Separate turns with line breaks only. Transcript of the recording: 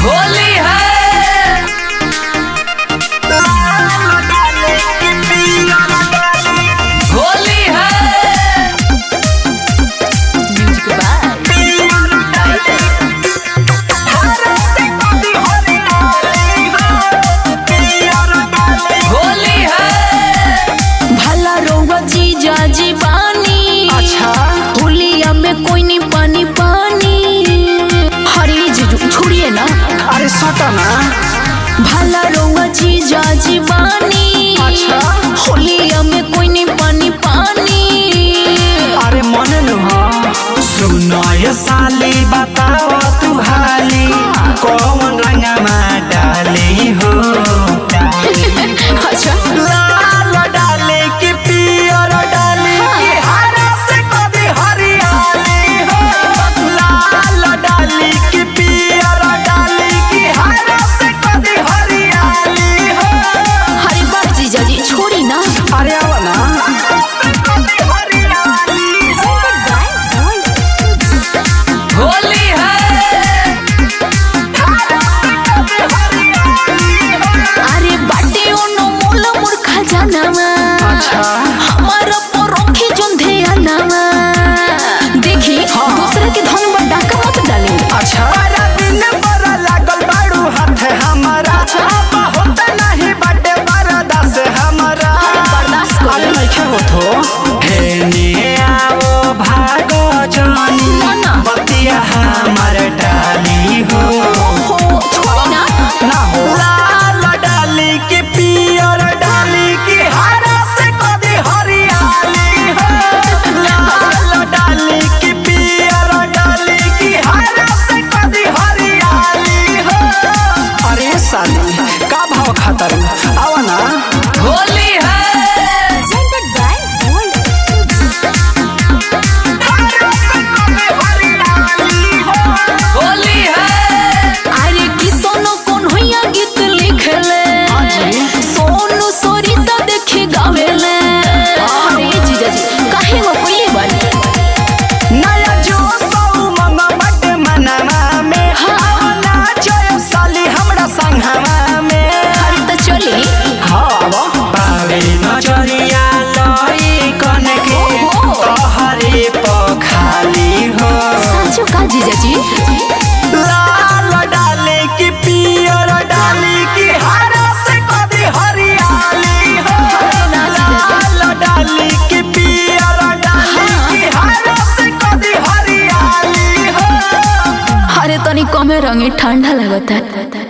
होली है होली है म्यूजिक होली है
भला रोवा जीजा जी बानी।
अच्छा
होलिया में कोई नहीं पानी पानी। हरी जीजू छोड़िए ना।
अरे सटा ना
भला रोवा जीजा जी बानी।
अच्छा
होलिया में कोई नहीं पानी पानी।
अरे मन सुनो ये साली बताओ तू हाली कौन रंगमा डाली हो
अच्छा
लाल डाली की पियर डाली की हरा से कभी हरियाली हो लाल डाली की पियर डाली की हरा से कभी हरियाली हो।
हरी बात जीजा जी छोड़ी ना।
अरे आवा ना होली है
अरे बाटे ओनो मोल मूर्खा जानवा।
अच्छा
हमारा परोखी जोंधे आनावा। देखी दूसरे के धन में डाका मत डाले।
अच्छा बड़ा दिन बड़ा लागल बाड़ू हाथ हमारा बहुत नहीं बड़े बर्दाश्त हमारा
बर्दाश्त कर
अरे नहीं होत हो हेने आओ भागो जानी
ना।
बतिया हमार डाली हो
हो छोड़ी ना।
ना हो लाल डाली की पियर डाली की हरा से कभी हरियाली हो लाल डाली की पियर डाली की हरा से कभी हरियाली हो। अरे साली का भाव खातर आवा ना होली है होली है
अरे की सोनो कौन होया गीत लिखले। सोनू सोरीता देखे गावेले। अरे जीजा जी काहे वो कोई बानी।
नया जो सौ ममा बटे मनमा में आवना चयो साली हमरा संगवा में
अरे तो चली
हावा पावे नजरिया लई कन के तोहरे पखाली हो
साचो का जीजा जी।
लाल डाले की पियर डाली की हरा से कभी हरियाली हो लाल डाली की पियर डाली की हरा से कभी हरियाली हो।
अरे तनी कमे रंगी ठंडा लगता है।